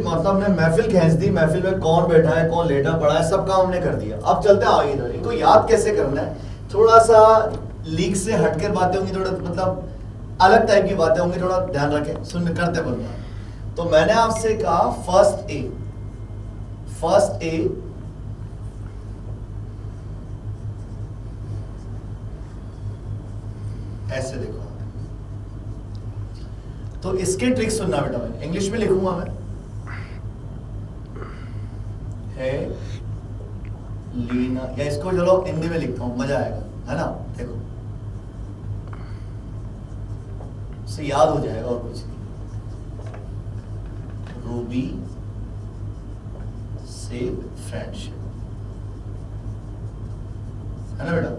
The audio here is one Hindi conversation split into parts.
मतलब हमने महफिल खींच दी, महफिल में कौन बैठा है कौन लेटा पड़ा है सब काम हमने कर दिया। अब चलते हैं आगे इधर, इनको याद कैसे करना है, थोड़ा सा लीक से हटकर बातें होंगी, थोड़ा मतलब अलग टाइप की बातें होंगी, थोड़ा ध्यान रखें, सुन करते बनना। तो मैंने आपसे कहा फर्स्ट ए ऐसे देखो, तो इसके ट्रिक सुनना बेटा, मैं इंग्लिश में लिखूंगा, मैं है लीना, या इसको चलो हिंदी में लिखता हूं, मजा आएगा, है ना। देखो से याद हो जाएगा और कुछ नहीं। रूबी से फ्रेंडशिप, है ना बेटा।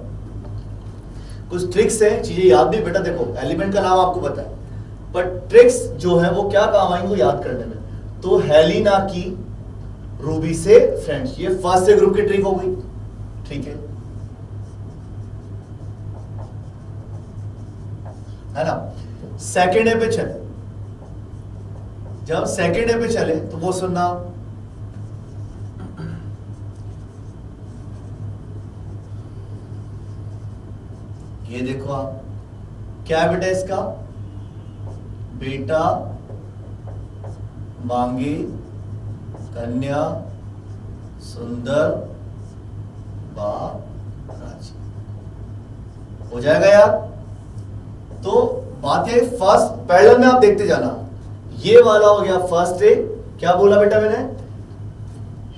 कुछ ट्रिक्स है, चीजें याद भी बेटा, देखो एलिमेंट का नाम आपको पता है, बट ट्रिक्स जो है वो क्या काम आएंगे याद करने में। तो हेलिना की रूबी से फ्रेंड्स, ये फर्स्ट से ग्रुप की ट्रिक हो गई, ठीक है ना। सेकेंड ए पे चले, जब सेकेंड ए पे चले तो वो सुनना, ये देखो आप क्या है बेटा इसका, बेटा मांगी कन्या सुंदर बा राजी, हो जाएगा यार। तो बात है फर्स्ट पैरेलल में आप देखते जाना, ये वाला हो गया फर्स्ट ए, क्या बोला बेटा मैंने,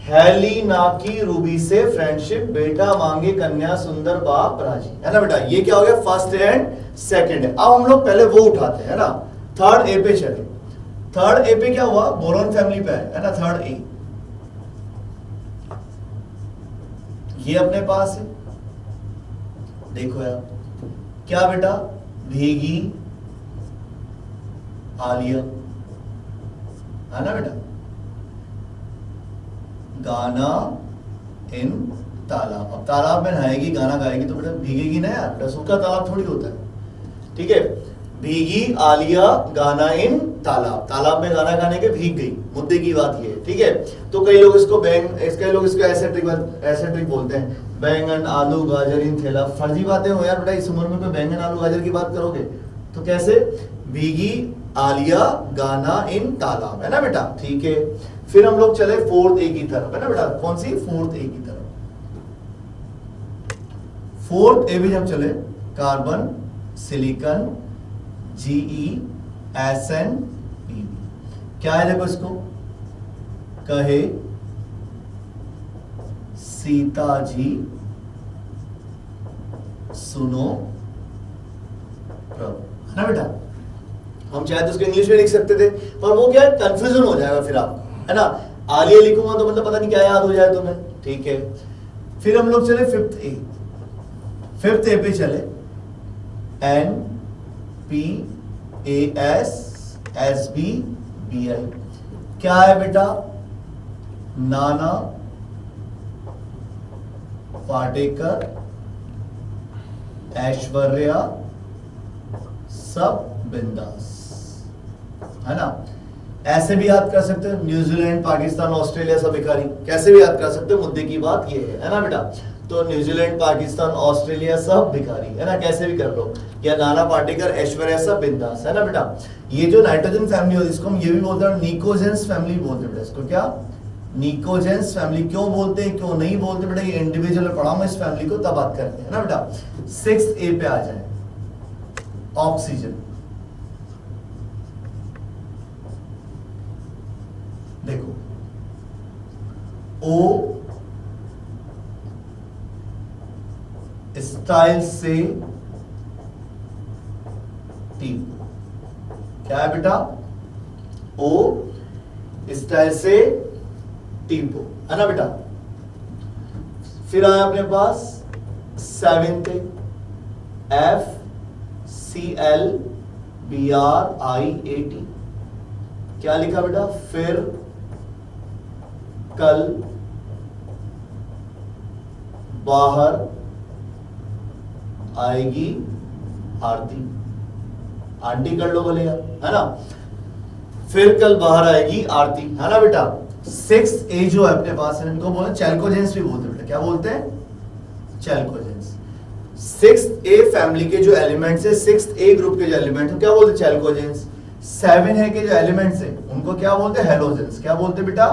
हेलिना की रूबी से फ्रेंडशिप, बेटा मांगे कन्या सुंदर बाप राजी, है ना बेटा। ये क्या हो गया फर्स्ट एंड सेकंड है। अब हम लोग पहले वो उठाते हैं ना, थर्ड ए पे चले। थर्ड ए पे क्या हुआ, बोरोन फैमिली पे है ना थर्ड ए, ये अपने पास है, देखो यार क्या बेटा, भीगी आलिया, है ना बेटा, गाना इन तालाब। अब तालाब में नहाएगी गाना गाएगी तो बेटा भीगेगी ना यार, बेटा सूखा तालाब थोड़ी होता है, ठीक है। भीगी आलिया गाना इन तालाब, तालाब में गाना गाने के भीग गई, मुद्दे की बात ये है, ठीक है। तो कई लोग इसको कई लोग इसको ऐसे ट्रिक बोलते हैं, बैंगन आलू गाजर इन थैला। फर्जी बातें हो यार बेटा, इस उम्र में कोई बैंगन आलू गाजर की बात करोगे तो कैसे, भीगी आलिया गाना इन तालाब, है ना बेटा, ठीक है। फिर हम लोग चले फोर्थ ए की तरफ, है ना बेटा, कौन सी, फोर्थ ए की तरफ। फोर्थ ए भी हम चले, कार्बन सिलिकन GeSnPb, क्या है देखो इसको, कहे सीता जी सुनो प्रभु, है ना बेटा। हम चाहे तो उसको इंग्लिश में लिख सकते थे, पर वो क्या है कंफ्यूजन हो जाएगा फिर आपको, है ना। आलिया लिखूंगा तो मतलब पता नहीं क्या याद हो जाए तुम्हें, ठीक है। फिर हम लोग चले फिफ्थ ए पे चले, NPASSBBI, क्या है बेटा, नाना पाटेकर ऐश्वर्या सब बिंदास, है ना। ऐसे भी याद कर सकते हो, न्यूजीलैंड पाकिस्तान ऑस्ट्रेलिया सब भिखारी, कैसे भी याद कर सकते हो, मुद्दे की बात ये है ना बेटा। तो न्यूजीलैंड पाकिस्तान ऑस्ट्रेलिया सब भिखारी, है ना, कैसे भी कर लो, या नाना पाटेकर ऐश्वर्या सब बिंदास, है ना बेटा। ये जो नाइट्रोजन फैमिली होती है इसको हम ये भी बोलते हैं निकोजेंस फैमिली बोलते हैं बेटा, इसको क्या, निकोजेंस फैमिली। क्यों बोलते हैं क्यों नहीं बोलते बेटा, ये इंडिविजुअल पढ़ा मैं इस फैमिली को, तब बात करते हैं ना बेटा। 6 पे आ जाए, ऑक्सीजन, देखो ओ स्टाइल से टी, क्या है बेटा, ओ स्टाइल से टीपो, है ना बेटा। फिर आया अपने पास 7th FClBrIAT, क्या लिखा बेटा, फिर कल बाहर आएगी आरती, आंटी कर लो बोले यार, है ना। फिर कल बाहर आएगी आरती, है ना बेटा। 6A जो है अपने पास है, इनको बोलते हैं चैल्कोजेंस भी बोलते हैं बेटा, क्या बोलते हैं? चैल्कोजेंस। 6A फैमिली के जो एलिमेंट्स है, 6A ग्रुप के जो एलिमेंट है क्या बोलते हैं? चैल्कोजेंस। 7A के जो एलिमेंट्स है उनको क्या बोलते हैं? हेलोजेंस। क्या बोलते हैं बेटा?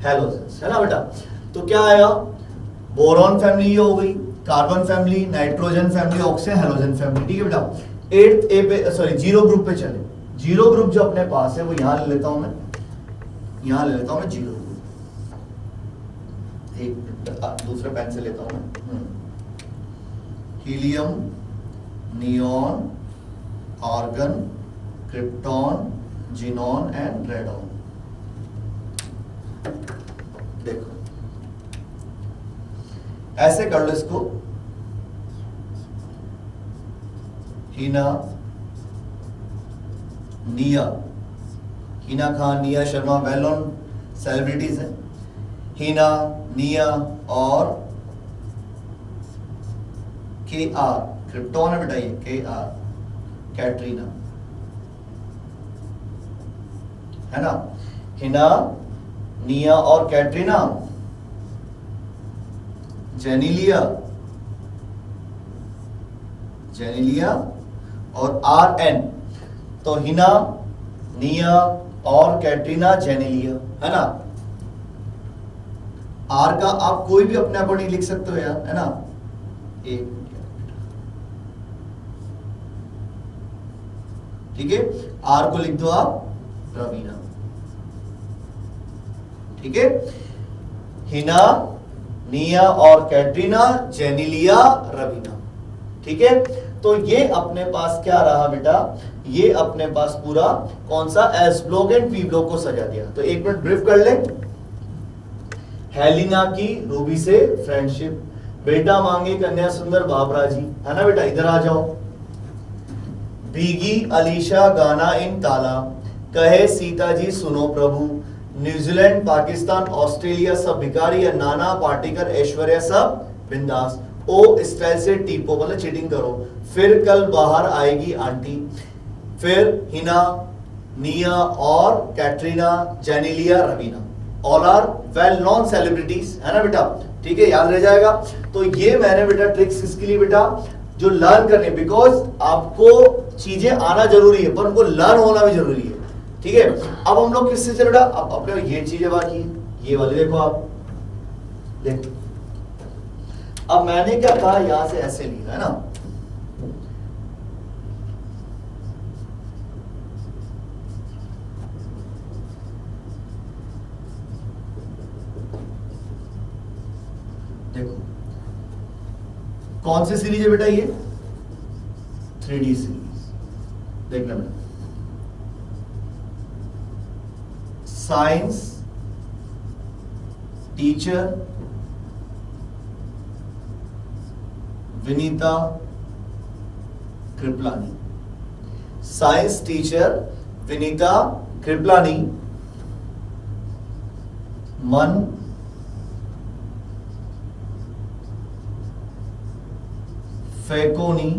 हेलोजेंस, है ना बेटा। तो क्या आया? बोरॉन फैमिली हो गई, carbon family, nitrogen family, oxygen, halogen family, ठीक है बेटा। 8A पे, सॉरी 0 ग्रुप पे चले। 0 ग्रुप जो अपने पास है वो यहां ले लेता हूं मैं, यहां ले लेता हूं मैं 0 ग्रुप। एक दूसरे पेन से लेता हूं मैं। Helium, neon, argon, krypton, xenon and radon. देखो ऐसे कर लो इसको, हीना, निया, हीना Khan, Nia Sharma well known celebrities हैं। हीना, निया और KR क्रिप्टॉन है बेटा, ये KR कैटरीना, है ना। हिना, निया और कैटरीना, जेनिलिया, जेनिलिया और RN। तो हिना, निया और कैटरीना, जेनिलिया, है ना। आर का आप कोई भी अपने आप नहीं लिख सकते हो यार, है ना। एक ठीक है, आर को लिख दो आप रवीना, ठीक है। हिना, निया और कैटरीना, जेनिलिया, रवीना, ठीक है। तो ये अपने पास क्या रहा बेटा? ये अपने पास पूरा कौन सा? S block and P block को सजा दिया। तो एक मिनट ब्रीफ कर ले। हेलिना की रूबी से फ्रेंडशिप, बेटा मांगे कन्या सुंदर बाबरा जी, है ना बेटा, इधर आ जाओ। भीगी अलीशा गाना इन ताला, कहे सीता जी सुनो प्रभु, न्यूजीलैंड, पाकिस्तान, ऑस्ट्रेलिया सब भिखारी, या नाना पाटेकर, ऐश्वर्या सब बिंदास। ओ स्टाइल से टीपो मतलब चीटिंग करो। फिर कल बाहर आएगी आंटी। फिर हिना, निया और Katrina, Genelia, Raveena, all are well known celebrities, है ना बेटा, ठीक है, याद रह जाएगा। तो ये मैंने बेटा ट्रिक्स किसके लिए बेटा? जो लर्न करने, बिकॉज आपको चीजें आना जरूरी है पर उनको लर्न होना भी जरूरी है, ठीक है। अब हम लोग किससे चल रहा? अब अपने ये चीजें बाकी है, ये वाले देखो आप, देखो अब मैंने क्या कहा, यहां से ऐसे लिया, है ना। देखो कौन सी सीरीज है बेटा? ये 3D सीरीज, देखना बेटा। Science teacher Vinita Kripalani, science teacher Vinita Kripalani, मन फैकोनी,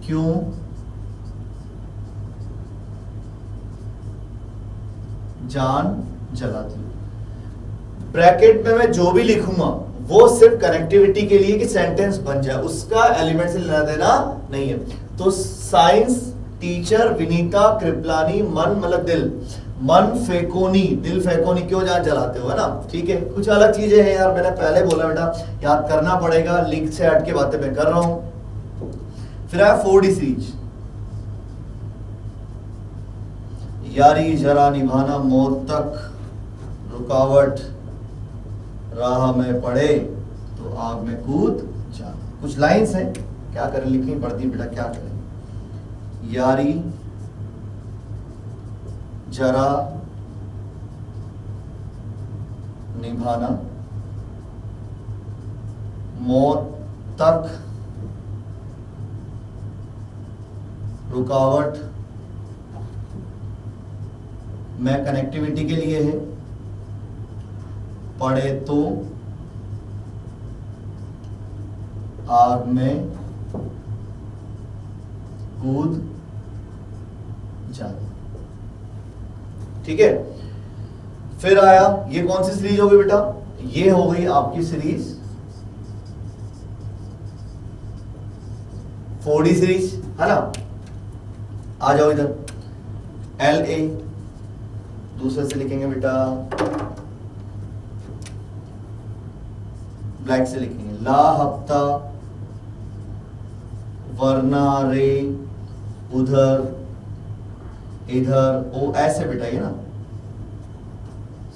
क्यों जान जलाती। ब्रैकेट में मैं जो भी लिखूंगा वो सिर्फ कनेक्टिविटी के लिए कि सेंटेंस बन जाए, उसका एलिमेंट से लेना देना नहीं है। तो साइंस टीचर विनीता कृपलानी, मन मतलब दिल, मन फेकोनी, दिल फेकोनी, क्यों जान जलाते हो, है ना, ठीक है। कुछ अलग चीजें हैं यार, मैंने पहले बोला बेटा याद करना पड़ेगा, लिंक से हट के बातें मैं कर रहा हूं। फिर आया 4D सीरीज, यारी जरा निभाना मौत तक, रुकावट राह में पड़े तो आग में कूद जाना। कुछ लाइंस हैं, क्या करें, लिखनी पड़ती है बेटा, क्या करें। यारी जरा निभाना मौत तक, रुकावट में कनेक्टिविटी के लिए है, पड़े तो आग में कूद जाना। ठीक है, फिर आया ये कौन सी सीरीज होगी बेटा, ये हो गई आपकी सीरीज 4D सीरीज, है ना। आ जाओ इधर, LA दूसरे से लिखेंगे बेटा, ब्लैक से लिखेंगे, ला हफ्ता वरना रे उधर इधर, ओ ऐसे पिटाई ना,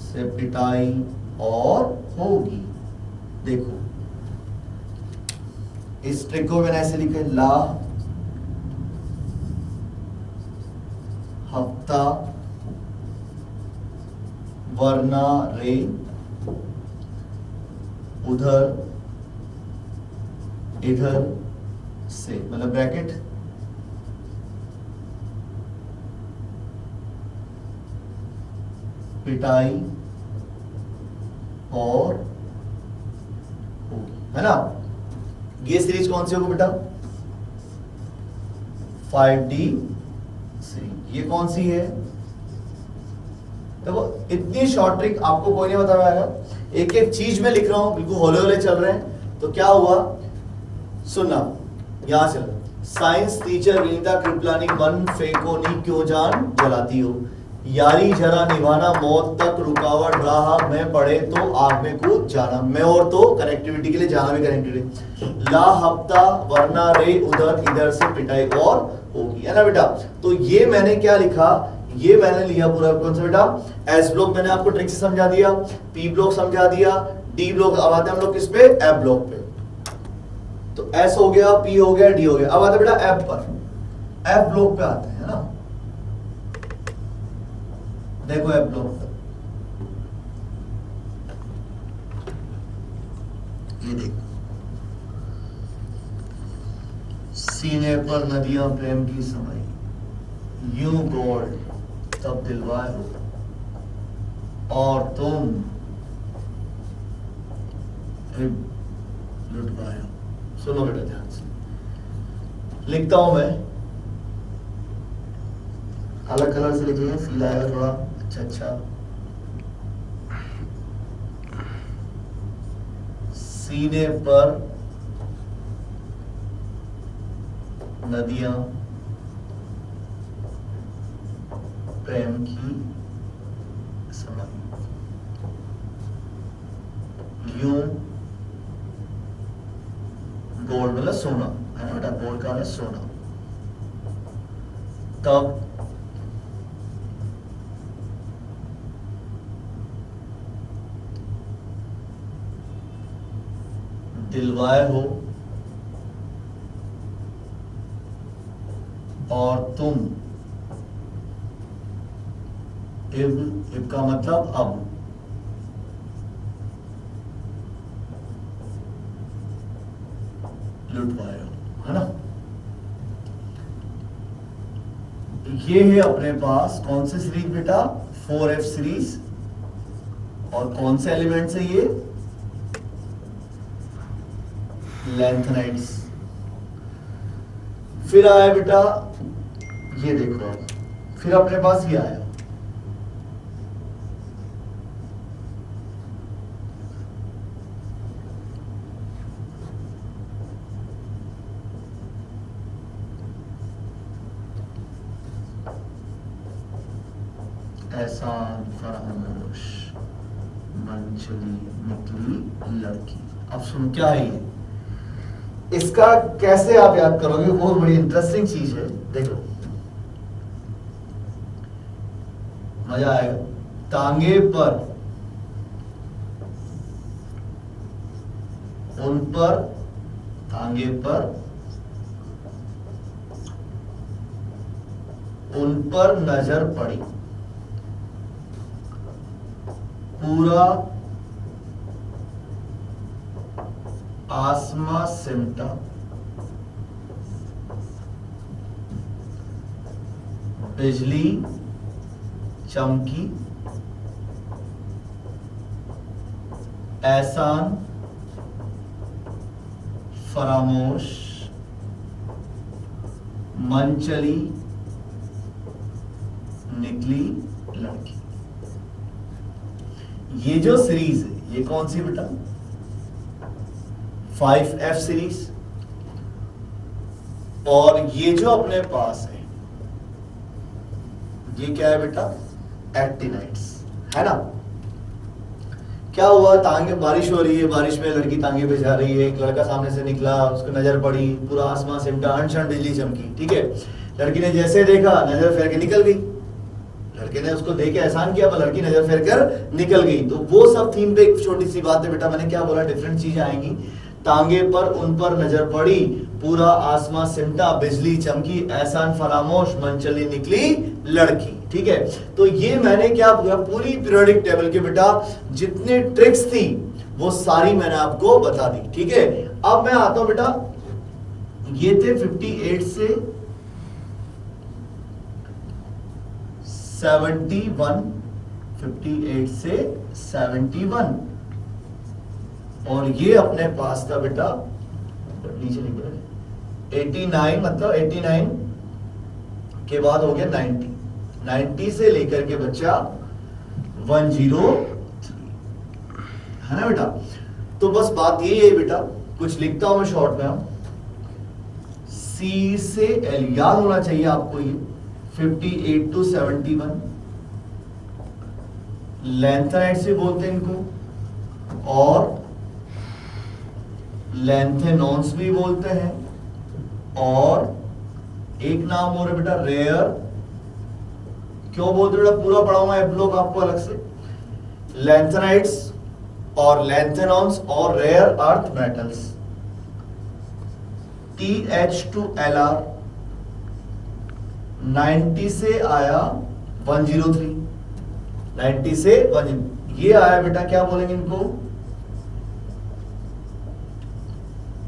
से पिटाई और होगी। देखो इस ट्रिक को मैंने ऐसे लिखा, ला हफ्ता वरना रे उधर इधर से, मतलब ब्रैकेट पिटाई और होगी, है ना। ये सीरीज कौन सी होगी बेटा, 5D सीरीज। ये कौन सी है, देखो इतनी शॉर्ट ट्रिक आपको कोई नहीं बता पाएगा, एक एक चीज में लिख रहा हूं, बिल्कुल होले होले चल रहे हैं। तो क्या हुआ, सुनना, यहां से साइंस टीचर विनीता कृपलानी, मन फेंकोनी क्यों जान जलाती हो, यारी जरा निभाना मौत तक रुकावट रहा, मैं पढ़े तो आग में कूद जाना, मैं और तो कनेक्टिविटी के लिए जाना भी कनेक्टिविटी, ला हफ्ता वरना रे उधर इधर से पिटाई और होगी, है ना बेटा। तो ये मैंने क्या लिखा, ये मैंने लिया पूरा कौन सा बेटा, एस ब्लॉक मैंने आपको ट्रिक से समझा दिया, पी ब्लॉक समझा दिया, डी ब्लॉक, अब आते हैं हम लोग किस पे, एफ ब्लॉक पे। तो एस हो गया, पी हो गया, डी हो गया, अब आते बेटा एफ पर, एफ ब्लॉक पे आते हैं, है ना। देखो एफ ब्लॉक पर, ये देखो, सीने पर नदियां प्रेम की समय, यूं गोल्ड तब दिलवाए हो और तुम लुटवाए हो। सुनो बेटा ध्यान से, लिखता हूं मैं, अलग कलर से लिखिए, फील आएगा थोड़ा अच्छा अच्छा। सीने पर नदियां प्रेम की समय, यूं गोल्ड मतलब सोना, है ना बेटा, गोल्ड का है सोना, तब दिलवाए हो और तुम, इब का मतलब अब, लुटवाए हो, है ना। ये है अपने पास कौन सी सीरीज बेटा, 4F सीरीज, और कौन से एलिमेंट्स है ये, लैंथेनाइड्स। फिर आया बेटा, ये देखो, फिर अपने पास ये आया, एहसान फरामोश मन चली निकली लड़की। अब सुनो क्या है ये, इसका कैसे आप याद करोगे, बहुत बड़ी इंटरेस्टिंग चीज है, देखो मजा आएगा। तांगे पर उन पर, तांगे पर उन पर नजर पड़ी, पूरा आसमां सिमटा, बिजली चमकी, एहसान फरामोश मन चली निकली लड़की। ये जो सीरीज है ये कौन सी बेटा? 5F series. और ये जो अपने पास है ये क्या है बेटा? एक्टिनाइड्स, है ना। क्या हुआ? तांगे, बारिश हो रही है, बारिश में लड़की तांगे पे जा रही है, एक लड़का सामने से निकला, उसको नजर पड़ी, पूरा आसमान सिमटा, अनशन बिजली चमकी, ठीक है। लड़की ने जैसे देखा नजर फेर के निकल गई। लड़के ने उसको देख के एहसान किया पर लड़की नजर फेर कर निकल गई। तो वो सब थीम पे एक छोटी सी बात है बेटा, मैंने क्या बोला, डिफरेंट चीजें आएंगी। तांगे पर उन पर नजर पड़ी, पूरा आसमां सिमटा, बिजली चमकी, एहसान फरामोश, मन चली निकली लड़की, ठीक है। तो ये मैंने क्या पूरा पूरी पीरियोडिक टेबल के बेटा जितने ट्रिक्स थी वो सारी मैंने आपको बता दी, ठीक है। अब मैं आता हूं बेटा, ये थे 58 से 71, 58 से 71, और ये अपने पास था बेटा नीचे निकल 89, मतलब 89 के बाद हो गया 90, 90 से लेकर के बच्चा 103, है ना बेटा। तो बस बात यही है बेटा, कुछ लिखता हूं मैं शॉर्ट में, C से L याद होना चाहिए आपको। ये 58 to 71 लेंथेनाइट से बोलते हैं इनको, और लेंथेनॉन्स भी बोलते हैं, और एक नाम और है बेटा रेयर। क्यों बोलते बेटा? पूरा पढ़ाऊंगा आप लोग आपको अलग से। लेंथेनाइट्स और लेंथेनॉन्स और रेयर अर्थ मेटल्स, TH2LR 90 से आया 103, 90 से 103, ये आया बेटा क्या बोलेंगे इनको?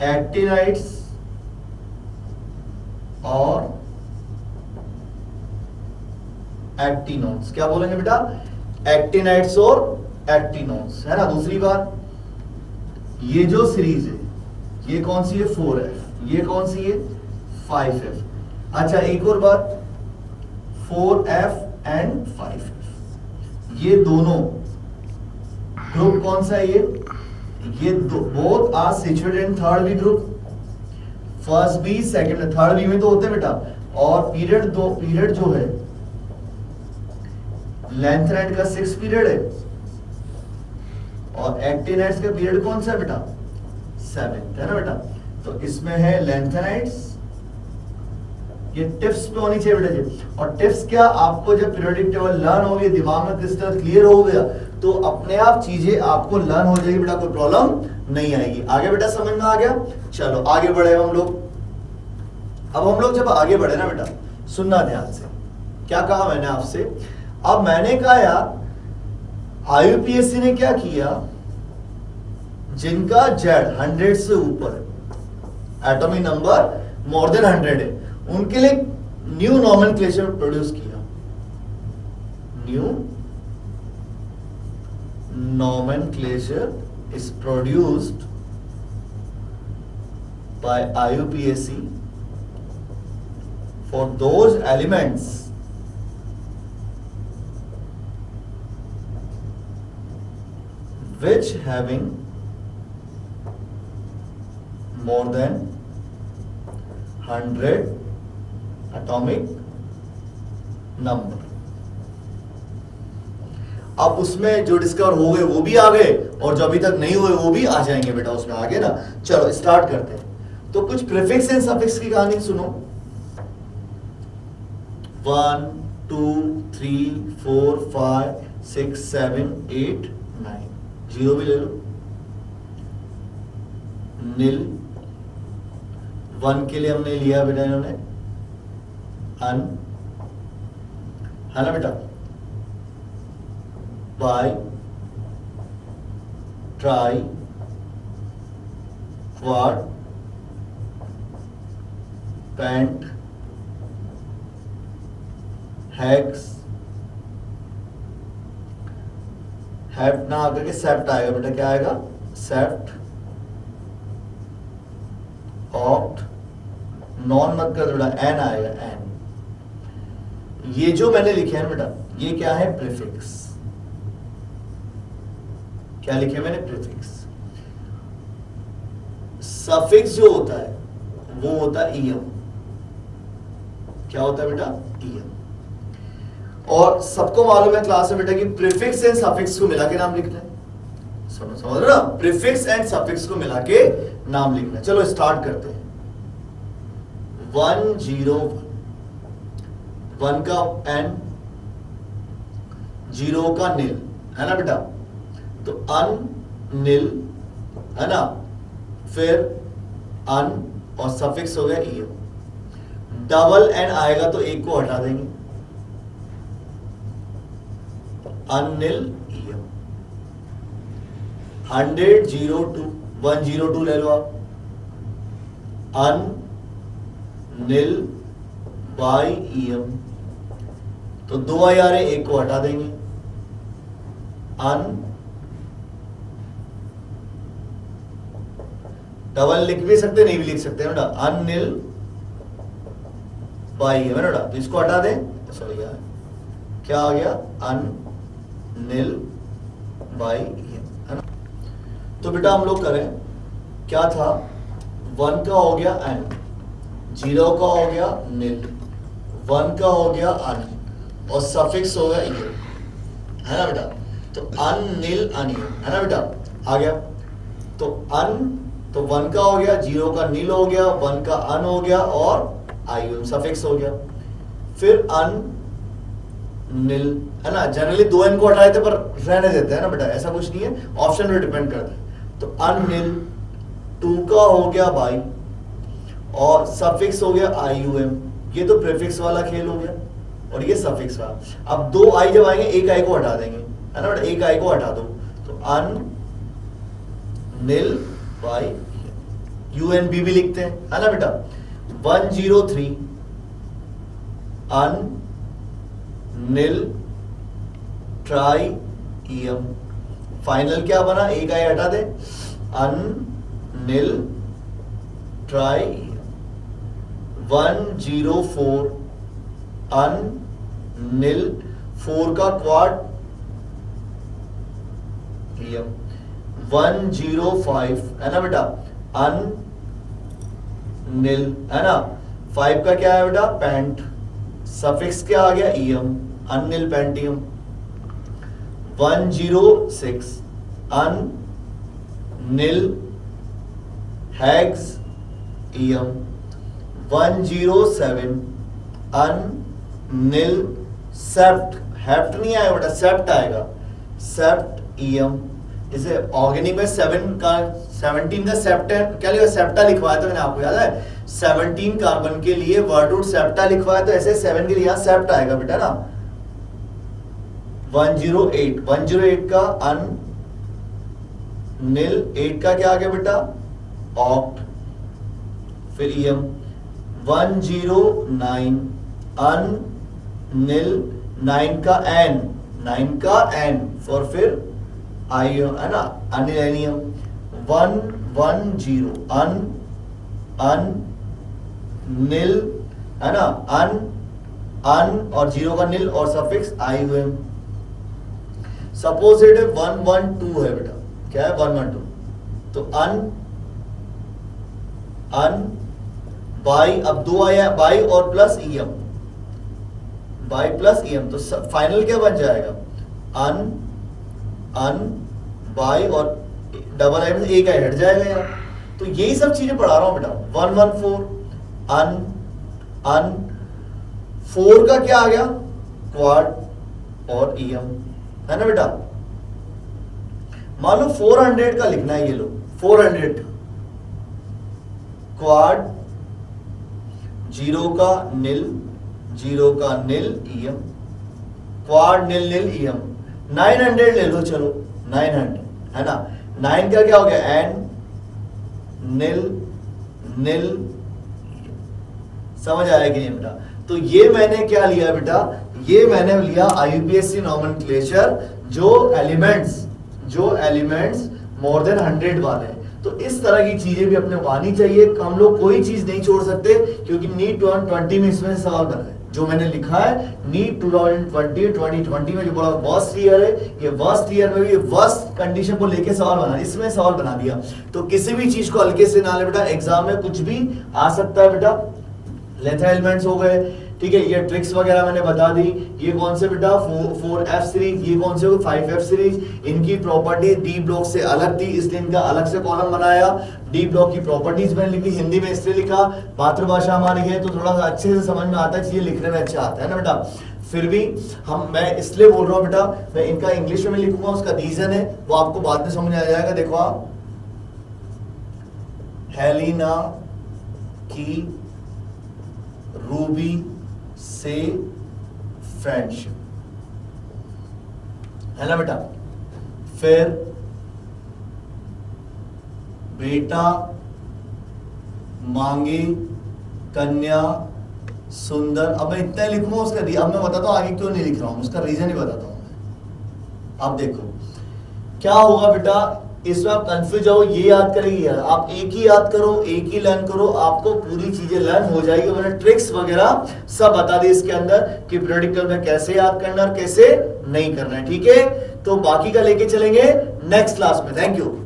एक्टिनाइट्स और एक्टिनॉन्स। क्या बोलेंगे बेटा? एक्टिनाइट्स और एक्टिनॉन्स, है ना। दूसरी बात, ये जो सीरीज है ये कौन सी है? 4F। ये कौन सी है? 5F। अच्छा एक और बात, 4F एंड 5F, ये दोनों ग्रुप कौन सा है? ये both are situated in third B group. First B, second, third B में तो होते हैं बेटा। और पीरियड जो है लेंथेनाइट का 6 पीरियड है, और एक्टिनाइट्स का पीरियड कौन सा है बेटा? 7, है ना बेटा। तो इसमें है लेंथेनाइट्स, ये टिप्स पे होनी चाहिए बेटा जी। और टिप्स क्या, आपको जब पीरियोडिक टेबल लर्न हो गई, दिमाग में क्रिस्टल क्लियर हो गया, तो अपने आप चीजें आपको लर्न हो जाएगी बेटा, कोई प्रॉब्लम नहीं आएगी। आगे बेटा समझ में आ गया? चलो आगे बढ़े हम लोग। अब हम लोग जब आगे बढ़े ना बेटा, सुनना ध्यान से, क्या कहा मैंने आपसे? अब मैंने कहा यार IUPAC ने क्या किया, जिनका Z 100 से ऊपर है, एटॉमिक नंबर मोर देन 100 है, उनके लिए न्यू नॉमेनक्लेचर प्रोड्यूस किया। New nomenclature is produced by IUPAC for those elements which having more than 100 atomic number। अब उसमें जो डिस्कवर हो गए वो भी आ गए, और जो अभी तक नहीं हुए वो भी आ जाएंगे बेटा उसमें आगे ना। चलो स्टार्ट करते हैं। तो कुछ प्रीफिक्स एंड सफिक्स की कहानी सुनो। 1 2 3 4 5 6 7 8 9, जीरो भी ले लो। नील 1 के लिए हमने लिया बेटा इन्होंने अन, है ना बेटा। Bi, tri, quad, pent, hex, hept ना आकर के सेप्ट आएगा बेटा। क्या आएगा? सेप्ट, ऑक्ट, नॉन मत कर बेटा, एन आएगा एन। ये जो मैंने लिखे हैं बेटा, ये क्या है? प्रीफिक्स। क्या लिखे मैंने? प्रीफिक्स। सफिक्स जो होता है वो होता है ईएम। क्या होता है बेटा? ईएम। और सबको मालूम है क्लास में बेटा कि प्रीफिक्स एंड सफिक्स को मिला के नाम लिखना है। समझ रहे हो? प्रीफिक्स एंड सफिक्स को मिला के नाम लिखना है। चलो स्टार्ट करते हैं। 101, 1 का एन, 0 का नील, है ना बेटा? तो अन नील, है ना? फिर अन और सफिक्स हो गया ईएम। डबल एन आएगा तो एक को हटा देंगे, अनिल ईएम। 100 02 102 ले लो आप, अन नील बाई ईएम। तो 2 आई आ रहे, एक को हटा देंगे, अन डबल लिख भी सकते, नहीं भी लिख सकते बेटा, अनिल बाई है बेटा। तो इसको हटा दें, सॉरी यार, क्या आ गया? अनिल बाई है ना? तो बेटा हम लोग करें, क्या था? 1 का हो गया एन, 0 का हो गया नील, 1 का हो गया अन और सफिक्स हो गया ईएम, है ना बेटा? तो अनिल अनिल, है ना बेटा? आ गया। तो अन, तो 1 का हो गया, 0 का नील हो गया, 1 का अन हो गया और आईयूएम सफिक्स हो गया। फिर अन नील, है ना? जनरली 2 एन को हटाए थे पर रहने देते हैं ना बेटा, ऐसा कुछ नहीं है, ऑप्शन पे डिपेंड करता है। तो अन नील, 2 का हो गया बाई और सफिक्स हो गया आईयूएम। ये तो प्रीफिक्स वाला खेल हो गया और ये सफिक्स वाला। अब 2 आई जब आएंगे, एक आई को हटा देंगे, है ना बेटा? एक आई को हटा दो, तो अन नील बाई यूएनबी भी लिखते हैं, है ना बेटा? 103 अन नील ट्राई ईएम। फाइनल क्या बना? एक आई हटा दे, अन नील ट्राई ईएम। 104 अन नील, 4 का क्वाड ईएम। 105 है ना बेटा? अन नील, है ना? 5 का क्या है बेटा? पैंट, सफिक्स क्या आ गया? ईएम, अनिल पैंटियम। 106 अन नील हैग्स ईएम। 107 अन नील सेप्ट, हेप्ट नहीं आएगा बेटा, सेप्ट आएगा, सेप्ट ईएम। इसे ऑर्गेनिक में 17 का सेप्टा, क्या लिखा? सेप्टा लिखवाया था मैंने, आपको याद है? 17 कार्बन के लिए वर्ड रूट सेप्टा लिखवाया, तो ऐसे 7 के लिए यहाँ सेप्ट आएगा बेटा ना। 108 का अन नील, 8 का क्या आ गया बेटा? ऑक्ट, फिर ईएम। 109 अन नील, 9 का एन, 9 का एन और फिर आईएम, है ना? अनिलेनियम। 110 अन नील, है ना? अन और 0 का नील और सफिक्स आईयूएम। सपोजिट 112 है बेटा, क्या है? 112, तो अन बाई, अब 2 आया, बाई और plus EM, by plus EM, तो फाइनल क्या बन जाएगा? अन बाई और डबल आई में से एक आई हट जाएगा यार। तो यही सब चीजें पढ़ा रहा हूं बेटा। 114 अन 4 का क्या आ गया? क्वाड और ईएम, है ना बेटा? मान लो 400 का लिखना है, ये लो 400 का क्वाड, 0 का नील, 0 का नील ईएम, क्वाड नील नील ईएम। 900 ले लो, चलो 900, है ना? 9 का क्या हो गया? एन नील नील, समझ आया कि नहीं बेटा? तो ये मैंने क्या लिया बेटा? ये मैंने लिया आईयूपीएससी नॉमेनक्लेचर, जो एलिमेंट्स मोर देन 100 वाले हैं। तो इस तरह की चीजें भी अपने को आनी चाहिए। हम लोग कोई चीज नहीं छोड़ सकते, क्योंकि नीट 2020 में इसमें सवाल बना है जो मैंने लिखा है। नीट 2020 में जो बड़ा वर्स्ट ईयर है, ये वर्स्ट ईयर में भी वर्स्ट कंडीशन को लेके सवाल बना, इसमें सवाल बना दिया। तो किसी भी चीज को हल्के से ना ले बेटा, एग्जाम में कुछ भी आ सकता है बेटा। लेथर एलिमेंट्स हो गए, ठीक है, ये ट्रिक्स वगैरह मैंने बता दी। ये कौन से बेटा 4F सीरीज, ये कौन से 5F सीरीज, इनकी प्रॉपर्टी डी ब्लॉक से अलग थी, इसलिए इनका अलग से कॉलम बनाया। डी ब्लॉक की प्रॉपर्टीज मैंने लिखी, हिंदी में इसलिए लिखा, मातृभाषा हमारी है तो थोड़ा सा अच्छे से समझ में आता है, चीजें लिखने में अच्छा आता है ना बेटा। फिर भी मैं इसलिए बोल रहा हूँ बेटा, मैं इनका इंग्लिश में लिखूंगा, उसका रीजन है वो आपको बाद में समझ आ जाएगा। देखो आप, हेलिना की रूबी से फ्रेंडशिप, है ना बेटा। फिर बेटा मांगे कन्या सुंदर। अब मैं इतना लिखूंगा उसका, अब मैं बताता हूं आगे क्यों नहीं लिख रहा हूं, उसका रीजन ही बताता हूं मैं। अब देखो क्या होगा बेटा, इसमें आप कंफ्यूज हो, ये याद करेंगे, आप एक ही याद करो, एक ही लर्न करो, आपको पूरी चीजें लर्न हो जाएगी। मैंने ट्रिक्स वगैरह सब बता दी इसके अंदर कि प्रेडिक्टर में कैसे याद करना और कैसे नहीं करना है, ठीक है। तो बाकी का लेके चलेंगे नेक्स्ट क्लास में। Thank you.